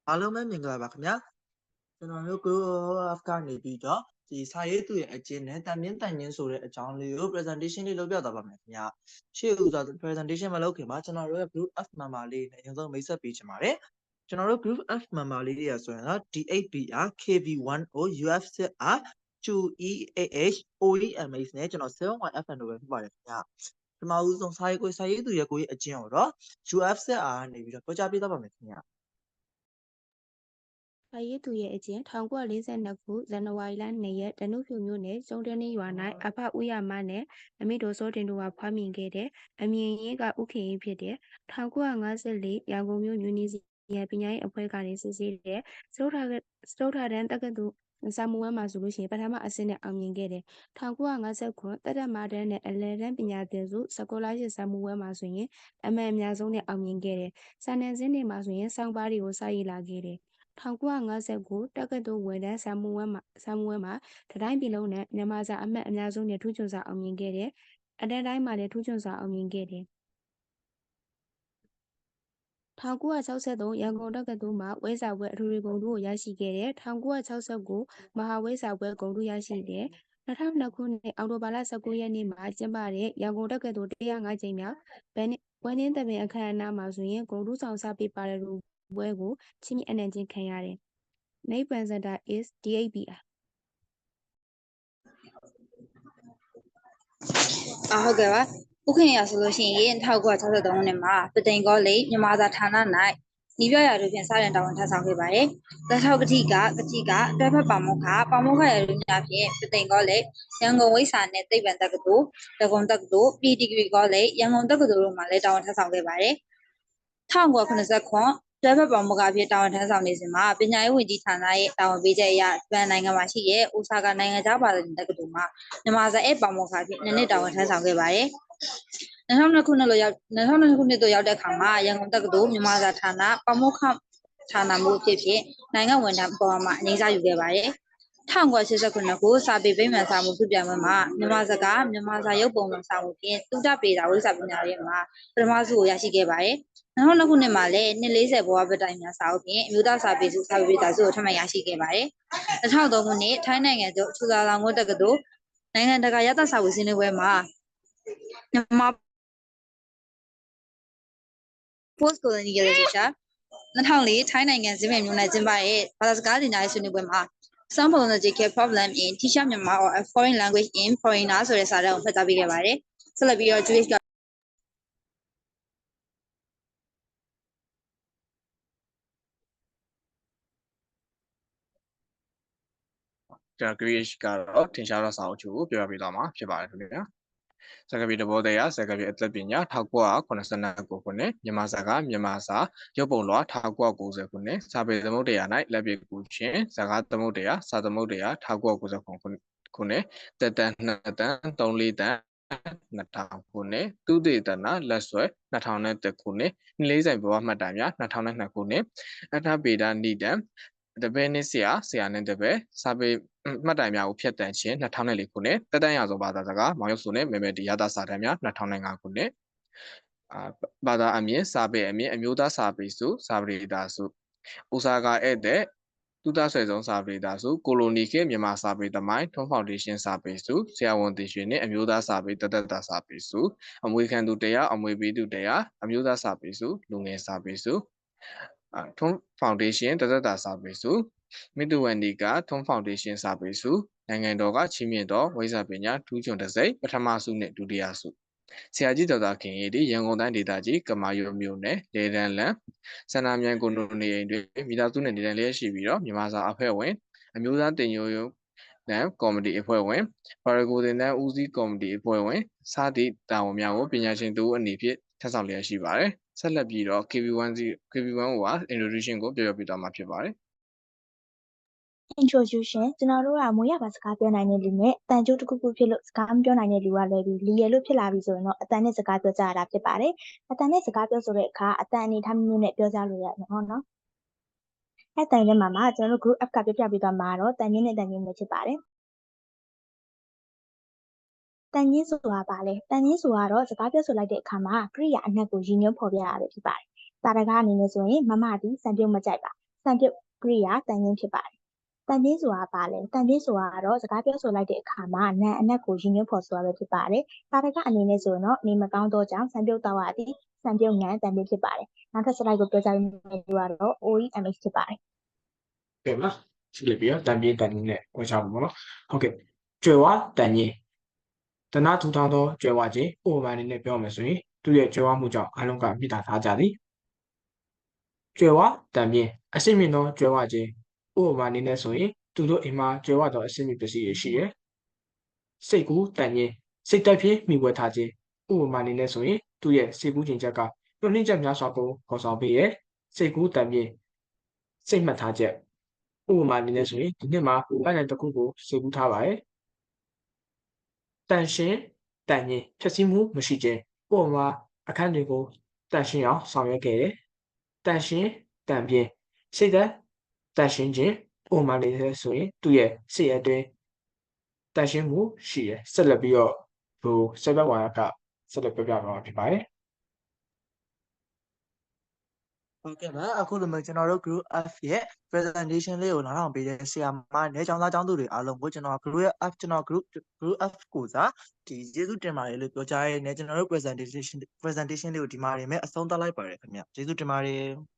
အားလုံးပဲမင်္ဂလာပါခင်ဗျာကျွန်တော်တို့ Group of ကနေပြီးတော့ဒီစာရေးသူရဲ့အကျဉ်းနဲ့တန်မြင့်ဆိုတဲ့အကြောင်းလေးကို presentation လေးလုပ်ပြသွားပါမယ်ခင်ဗျာရှေ့ဦးစွာ presentation မလုပ်ခင်မှာကျွန်တော်တို့ရဲ့ Group F member လေးနဲ့အရင်ဆုံးမိတ်ဆက်ပေးချင်ပါတယ်ကျွန်တော်တို့ Group F member လေးတွေဆိုရင်တော့ D8BR KB1O UF6R 2EAH OEMH နဲ့ကျွန်တော် 7YFN တို့ပဲဖြစ်ပါတယ်ခင်ဗျာဒီမှာဦးဆုံးစာရေးသူရဲ့ကိုယ့်ရဲ့အကျဉ်းကိုတော့ UF6R ကနေပြီးတော့ပြောကြားပေးသွားပါမယ်ခင်ဗျာစာရေးသူရဲ့အကျဉ်း1942ခုဇန်နဝါရီလ2ရက်တနုဖြူမြို့နယ်ကျုံတန်းရွာ၌အဖဦးရမနဲ့အမိတော်စောတင်တို့ကဖွားမြင်ခဲ့တဲ့အမြင်ရေးကဥခင်ရေးဖြစ်တဲ့1954ရန်ကုန်မြို့မြူနီစီယံပညာရေးအဖွဲ့ကနေစစ်ဆေးတဲ့စတုထတန်းတက္ကသိုလ်စာမူဝမ်းမှာဆိုလို့ရှိရင်ပထမအဆင့်နဲ့အောင်မြင်ခဲ့တယ်1959တက္ကမတန်းနဲ့အလယ်တန်းပညာသင်စုစကောလာရှစ်စာမူဝမ်းမှာဆိုရင်အမှန်အများဆုံးနဲ့အောင်မြင်ခဲ့တယ်စာနယ်ဇင်းတွေမှာဆိုရင်စောင်းပါးတွေကိုစာရေးလာခဲ့တယ်1959တက္ကသိုလ်ဝန်ထမ်းစာမူဝမ်းမှာတတိုင်းပြည်လုံးနဲ့မြန်မာစာအမှတ်အများဆုံးနဲ့ထူးချွန်စွာအောင်မြင်ခဲ့တယ်။အတန်းတိုင်းမှာလည်းထူးချွန်စွာအောင်မြင်ခဲ့တယ်။1963ရန်ကုန်တက္ကသိုလ်မှာဝိဇ္ဇာဘွဲ့အထွေထွေဂုဏ်ထူးကိုရရှိခဲ့တယ်။1969မဟာဝိဇ္ဇာဘွဲ့ဂုဏ်ထူးရရှိတယ်။2002ခုနှစ်အောက်တိုဘာလ19ရက်နေ့မှာကျင်းပတဲ့ရန်ကုန်တက္ကသိုလ်105ကြိမ်မြောက်ဘွဲ့နှင်းသဘင်အခမ်းအနားမှာဆိုရင်ဂုဏ်ထူးဆောင်စာပေပါရဂူဘွဲ့ကိုချီးမြှင့်အပ်နှံခြင်းခံရတယ်။ Name presenter is D8BR ဟုတ်ကဲ့ပါဥခင်ရဆိုလို့ရှိရင်1963ခုနှစ်မှာပသိမ်ကောလိပ်မြန်မာစာဌာန၌နီးပြရာတို့ဖြင့်စတင်တာဝန်ထမ်းဆောင်ခဲ့ပါတယ်။လက်ထောက်ကတိကတွဲဖက်ပါမောက္ခရာတို့များဖြင့်ပသိမ်ကောလိပ်ရန်ကုန်ဝိဇ္ဇာနှင့်သိပ္ပံတက္ကသိုလ်ဒဂုံတက္ကသိုလ်ပြည်ဒီဂရီကောလိပ်ရန်ကုန်တက္ကသိုလ်တို့မှာလည်းတာဝန်ထမ်းဆောင်ခဲ့ပါတယ်။1989တွဲဖက်ပါမောက္ခအဖြစ်တာဝန်ထမ်းဆောင်နေစဉ်မှာပညာရေးဝန်ကြီးဌာနရဲ့တာဝန်ပေးချက်အရဂျပန်နိုင်ငံမှာရှိတဲ့အိုဆာကာနိုင်ငံခြားဘာသာတက္ကသိုလ်မှာမြန်မာစာဧည့်ပါမောက္ခအဖြစ်2နှစ်တာဝန်ထမ်းဆောင်ခဲ့ပါတယ်။2002ခုနှစ်သို့ရောက်တဲ့အခါမှာရန်ကုန်တက္ကသိုလ်မြန်မာစာဌာနပါမောက္ခဌာနမှုအဖြစ်နိုင်ငံဝန်ထမ်းပေါ်မှာအနေစားယူခဲ့ပါတယ်။1989ခုစာပေဗိမာန်စာမှုပြုပြန်ပွဲမှာမြန်မာစကားမြန်မာစာရုပ်ပုံစာမှုဖြင့်သုတပေတာဝိစာပညာရေးမှာပထမဆုကိုရရှိခဲ့ပါတယ်။2002ခုနှစ်မှာလည်းနှစ်40ဘဝပတိုင်များစာအုပ်ဖြင့်အမျိုးသားစာပေပေတာဆုကိုထပ်မံရရှိခဲ့ပါတယ်။2003ခုနှစ်ထိုင်းနိုင်ငံကျချူလာလောင်ကိုတက္ကသိုလ်နိုင်ငံတကာရသစာဝေဆွေးနွေးပွဲမှာမြန်မာ post colonial literature 2004ထိုင်းနိုင်ငံဇင်းပင်မြို့၌ကျင်းပတဲ့ဘာသာစကားသင်ကြားရေးဆွေးနွေးပွဲမှာ Some phonological problem in teacher Myanmar or a foreign language in foreigner ဆိုတဲ့စာတမ်းကိုဖတ်ကြားပေးခဲ့ပါတယ်။ဆက်လက်ပြီးတော့ Jewish ကျွန်တော် Greece ကတော့ထင်ရှားသောစာအုပ်ချုပ်ကိုပြောပြပေးသွားမှာဖြစ်ပါတယ်ခင်ဗျာစကားပြေသဘောတရားစကားပြေအသက်ပညာ1989ခုနှစ်မြန်မာစာကမြန်မာစာရုပ်ပုံလွှာ1990ခုနှစ်စာပေသမုဒ္ဒရာ၌လက်ပြေကူခြင်းစကားသမုဒ္ဒရာစာသမုဒ္ဒရာ1990ခုနှစ်တက်တန်း2တန်း3 4တန်း2000ခုနှစ်သူတေသနာလက်ဆွဲ2001ခုနှစ်နှလေးဆိုင်ဘဝမှတ်တမ်းများ2002ခုနှစ်အထပေဒနိဒံတပည့်နှစ်ဆရာနဲ့တပည့်စာပေမှတ်တိုင်များကိုဖျက်တမ်းခြင်း2004ခုနှစ်တက်တန်းရာစုံဘာသာစကားမောင်ရုပ်စုနဲ့မေမေတီရတာစာတမ်းများ2005ခုနှစ်ဘာသာအမြင့်စာပေအမြင့်အမျိုးသားစာပေစုစာပေဒါစုဥစားကဧည့်သည်သူသားဆွေဆုံးစာပေဒါစုကိုလိုနီခေတ်မြန်မာစာပေသမိုင်းထွန်းဖောင်ဒေးရှင်းစာပေစုဆရာဝန်တီရှင်နဲ့အမျိုးသားစာပေတသက်တာစာပေစုအမွေခံသူတရားအမွေပေးသူတရားအမျိုးသားစာပေစုလူငယ်စာပေစုထွန်းဖောင်ဒေးရှင်းတသက်တာစာပေစုမိတူဝန္ဒီကထွန်းဖောင်ဒေးရှင်းစာပေစုနိုင်ငံတော်ကချီးမြှင့်သောဝိဇ္ဇာပညာထူးချွန်တစိမ့်ပထမဆုနှင့်ဒုတိယဆုဆရာကြီးဒေါက်တာခင်ရေးဒီရန်ကုန်တိုင်းဒေသကြီးကမာရွတ်မြို့နယ်လေတန်းလန်စန္ဒမြိုင်ကိုနိုနေအိမ်တွင်မိသားစုနဲ့နေထိုင်လျက်ရှိပြီးတော့မြန်မာစာအဖွဲ့ဝင်အမျိုးသားတင်ညိုယုံကော်မတီအဖွဲ့ဝင်ပါရဂိုတင်တန်းဦးစီးကော်မတီအဖွဲ့ဝင်စသည့်တာဝန်များကိုပညာရှင်တို့အနေဖြင့်ထပ်ဆောင်လျက်ရှိပါတယ်ဆက်လက်ပြီးတော့ KB1 က introduction ကိုပြောပြပေးသွားမှာဖြစ်ပါတယ်introduction ကျွန်တော်တို့ကမွေးရပါစကားပြောနိုင်တဲ့လူနဲ့အတန်ကျိုးတစ်ခုခုဖြစ်လို့စကားမပြောနိုင်တဲ့လူကလည်းလီရယ်လို့ဖြစ်လာပြီဆိုရင်တော့အတန်နဲ့စကားပြောကြရတာဖြစ်ပါတယ်အတန်နဲ့စကားပြောဆိုတဲ့အခါအတန်အနေထားမျိုးနဲ့ပြောကြလို့ရတယ်ဟုတ်နော်အဲ့တိုင်ထဲမှာကျွန်တော်တို့ group app ကပြောပြပေးသွားမှာတော့တန်ရင်းနဲ့တန်ရင်းပဲဖြစ်ပါတယ်တန်ရင်းဆိုတာပါလေတန်ရင်းဆိုတော့စကားပြောဆိုလိုက်တဲ့အခါမှာကရိယာအနက်ကိုရည်ညွှန်းဖော်ပြရတာဖြစ်ပါတယ်တာရကအနေနဲ့ဆိုရင်မမတီစံပြုတ်မကြိုက်ပါ စံပြုတ်ကရိယာတန်ခြင်းဖြစ်ပါတယ်တန်ခြင်းဆိုတာပါလဲတန်ခြင်းဆိုတာကတော့စကားပြောဆိုလိုက်တဲ့အခါမှာနာမ်အနက်ကိုရည်ညွှန်းဖော်ဆိုတာပဲဖြစ်ပါတယ်ပါရကအနေနဲ့ဆိုတော့နေမကောင်းတော့ကြောင့်စံပြုတ်တော့အသည်စံပြုတ်နံတန်ခြင်းဖြစ်ပါတယ်နောက်ထပ်စလိုက်ကိုပြောကြရမယ်ကတော့ OEMH ဖြစ်ပါတယ် ကဲပါရှိလိပြီးတော့တန်ပြင်းတန်ခြင်းနဲ့ဝေချဖို့ပေါ့နော်ဟုတ်ကဲ့ကျွယ်ဝတန်ခြင်းတနာထူထောင်သောကျွယ်ဝခြင်းဥပမာအနေနဲ့ပြောမယ်ဆိုရင်သူရဲ့ကျွယ်ဝမှုကြောင့်အလုံးကမြစ်တာထားကြသည်ကျွယ်ဝတန်ပြင်းအစိမ့်မြင့်သောကျွယ်ဝခြင်းဥပမာအနေနဲ့ဆိုရင်သူတို့အိမ်မှာကျွယ်ဝသောအစိမ့်မြင့်ပစ္စည်းတွေရှိတယ်စိတ်ကူးတန်ခြင်းစိတ်တက်ဖြင့်မိဝဲထားခြင်းဥပမာအနေနဲ့ဆိုရင်သူရဲ့စိတ်ကူးခြင်းချက်ကပြုနှင်းချက်များစွာကိုခေါ်ဆောင်ပေးရဲ့စိတ်ကူးတန်ပြင်းစိတ်မှတ်ထားချက်ဥပမာအနေနဲ့ဆိုရင်ဒီနှစ်မှာပိုင်းတိုင်းတစ်ခုကိုစိတ်ကူးထားပါရဲ့တန်ရှင်းတန်ရင်ဖြည့်ဆည်းမှုမရှိခြင်းဥပမာအခန်းတွေကိုတန်ရှင်းအောင်ဆောင်ရွက်ခဲ့တယ်တန်ရှင်းတန်ပြင်းစိတ်သက်တန်ရှင်းခြင်းဥပမာအနေနဲ့ဆိုရင်သူ့ရဲ့စိတ်အတွင်းတန်ရှင်းမှုရှိတယ်ဆက်လက်ပြီးတော့ဟိုစက်ဘက်ဝါရကဆက်လက်ပြောပြသွားမှာဖြစ်ပါတယ်ဟုတ်ကဲ့ပါအခုလိုမျိုးကျွန်တော်တို့ group F ရဲ့ presentation လေးကိုနားထောင်ပေးတဲ့ဆရာမနဲ့ကျောင်းသားကျောင်းသူတွေအားလုံးကိုကျွန်တော် group F ကျွန်တော် group F ကိုစားဒီကျေးဇူးတင်ပါတယ်လို့ပြောကြားရတဲ့ကျွန်တော်တို့ presentation လေးကိုဒီမှာနေမဲ့အဆုံးသတ်လိုက်ပါတယ်ခင်ဗျကျေးဇူးတင်ပါတယ်